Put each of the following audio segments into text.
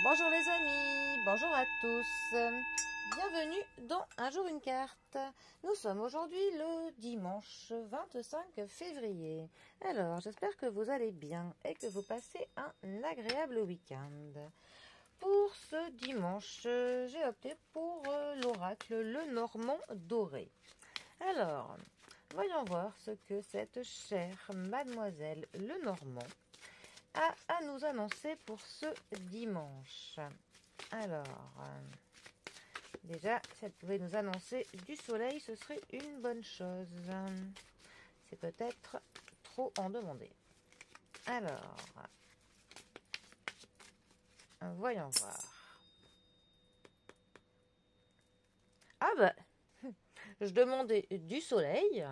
Bonjour les amis, bonjour à tous. Bienvenue dans Un jour une carte. Nous sommes aujourd'hui le dimanche 25 février. Alors, j'espère que vous allez bien et que vous passez un agréable week-end. Pour ce dimanche, j'ai opté pour l'oracle Le Normand Doré. Alors, voyons voir ce que cette chère mademoiselle Le Normand a à nous annoncer pour ce dimanche. Alors, déjà, si elle pouvait nous annoncer du soleil, ce serait une bonne chose. C'est peut-être trop en demander. Alors, voyons voir. Ah bah, je demandais du soleil.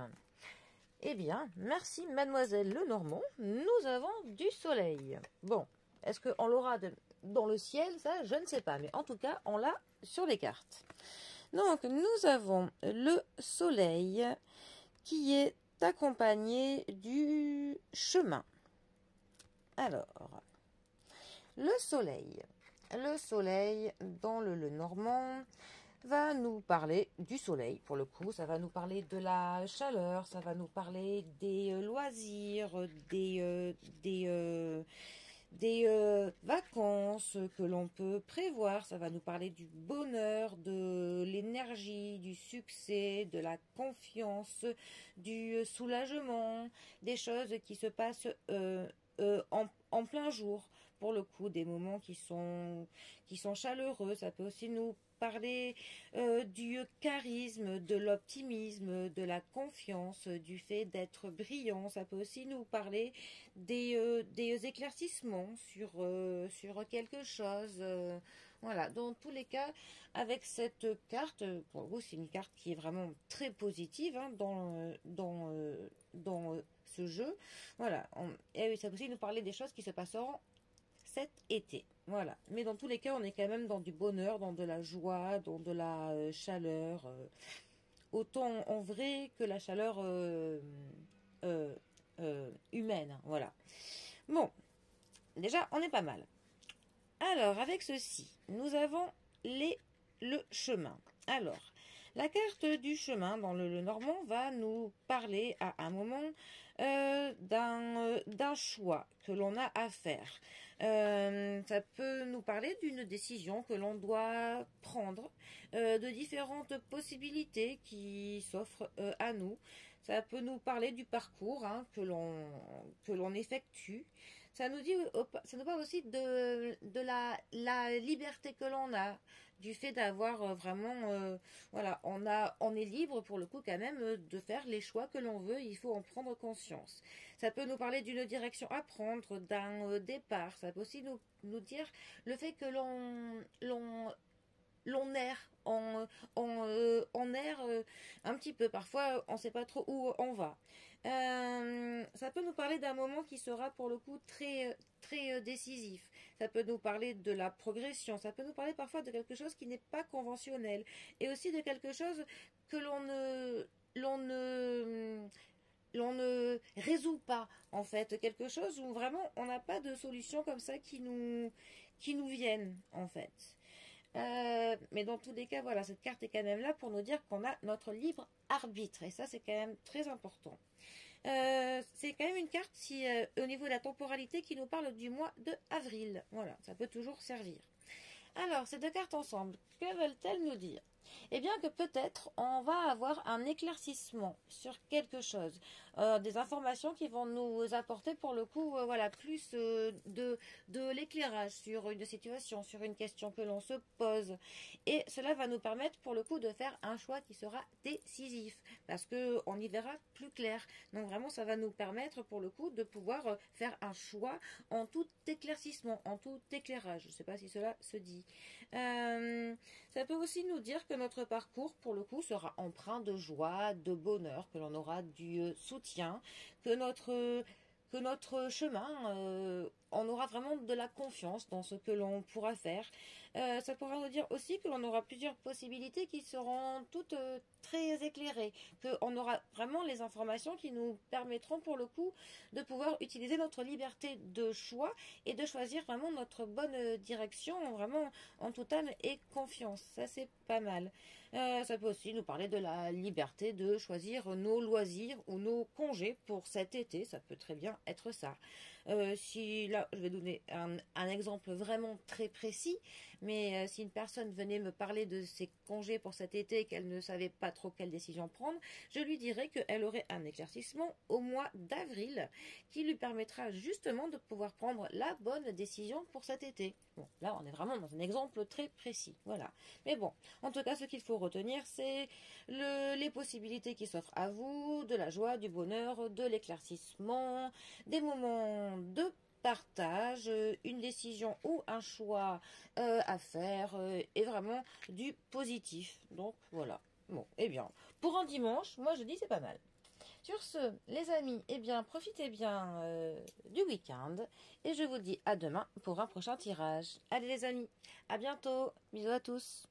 Eh bien, merci mademoiselle Lenormand, nous avons du soleil. Bon, est-ce qu'on l'aura dans le ciel? Ça, je ne sais pas, mais en tout cas, on l'a sur les cartes. Donc, nous avons le soleil qui est accompagné du chemin. Alors, le soleil dans le Lenormand va nous parler du soleil, pour le coup, ça va nous parler de la chaleur, ça va nous parler des loisirs, des vacances que l'on peut prévoir, ça va nous parler du bonheur, de l'énergie, du succès, de la confiance, du soulagement, des choses qui se passent en plein jour, pour le coup, des moments qui sont chaleureux. Ça peut aussi nous parler du charisme, de l'optimisme, de la confiance, du fait d'être brillant. Ça peut aussi nous parler des éclaircissements sur quelque chose. Voilà, dans tous les cas, avec cette carte, pour vous, c'est une carte qui est vraiment très positive hein, dans ce jeu. Voilà, et ça peut aussi nous parler des choses qui se passeront cet été. Voilà. Mais dans tous les cas, on est quand même dans du bonheur, dans de la joie, dans de la chaleur. Autant en vrai que la chaleur humaine. Voilà. Bon. Déjà, on est pas mal. Alors, avec ceci, nous avons le chemin. Alors, la carte du chemin dans le Normand va nous parler à un moment d'un choix que l'on a à faire. Ça peut nous parler d'une décision que l'on doit prendre, de différentes possibilités qui s'offrent à nous. Ça peut nous parler du parcours hein, que l'on effectue. Ça nous parle aussi de la liberté que l'on a, du fait d'avoir vraiment, voilà, on est libre pour le coup quand même de faire les choix que l'on veut, il faut en prendre conscience. Ça peut nous parler d'une direction à prendre, d'un départ, ça peut aussi nous dire le fait que l'on erre en erre un petit peu. Parfois, on ne sait pas trop où on va. Ça peut nous parler d'un moment qui sera pour le coup très décisif. Ça peut nous parler de la progression. Ça peut nous parler parfois de quelque chose qui n'est pas conventionnel. Et aussi de quelque chose que l'on ne résout pas, en fait. Quelque chose où vraiment on n'a pas de solution comme ça qui nous viennent, en fait. Mais dans tous les cas, voilà, cette carte est quand même là pour nous dire qu'on a notre libre arbitre. Et ça, c'est quand même très important. C'est quand même une carte au niveau de la temporalité qui nous parle du mois de avril. Voilà, ça peut toujours servir. Alors, ces deux cartes ensemble, que veulent-elles nous dire? Eh bien que peut-être on va avoir un éclaircissement sur quelque chose, des informations qui vont nous apporter pour le coup, voilà, plus de l'éclairage sur une situation, sur une question que l'on se pose. Et cela va nous permettre pour le coup de faire un choix qui sera décisif, parce que on y verra plus clair. Donc vraiment, ça va nous permettre pour le coup de pouvoir faire un choix en tout éclaircissement, en tout éclairage. Je ne sais pas si cela se dit. Ça peut aussi nous dire que notre parcours, pour le coup, sera empreint de joie, de bonheur, que l'on aura du soutien, que notre chemin, on aura vraiment de la confiance dans ce que l'on pourra faire. Ça pourra nous dire aussi que l'on aura plusieurs possibilités qui seront toutes très éclairé, qu'on aura vraiment les informations qui nous permettront pour le coup de pouvoir utiliser notre liberté de choix et de choisir vraiment notre bonne direction, vraiment en toute âme et confiance. Ça, c'est pas mal. Ça peut aussi nous parler de la liberté de choisir nos loisirs ou nos congés pour cet été. Ça peut très bien être ça. Si là, je vais donner un exemple vraiment très précis, mais si une personne venait me parler de ses congés pour cet été et qu'elle ne savait pas trop quelle décision prendre, je lui dirais qu'elle aurait un éclaircissement au mois d'avril qui lui permettra justement de pouvoir prendre la bonne décision pour cet été. Bon, là, on est vraiment dans un exemple très précis. Voilà. Mais bon, en tout cas, ce qu'il faut retenir, c'est les possibilités qui s'offrent à vous, de la joie, du bonheur, de l'éclaircissement, des moments de partage, une décision ou un choix à faire et vraiment du positif. Donc voilà. Bon, eh bien, pour un dimanche, moi je dis c'est pas mal. Sur ce, les amis, eh bien, profitez bien du week-end et je vous dis à demain pour un prochain tirage. Allez les amis, à bientôt. Bisous à tous.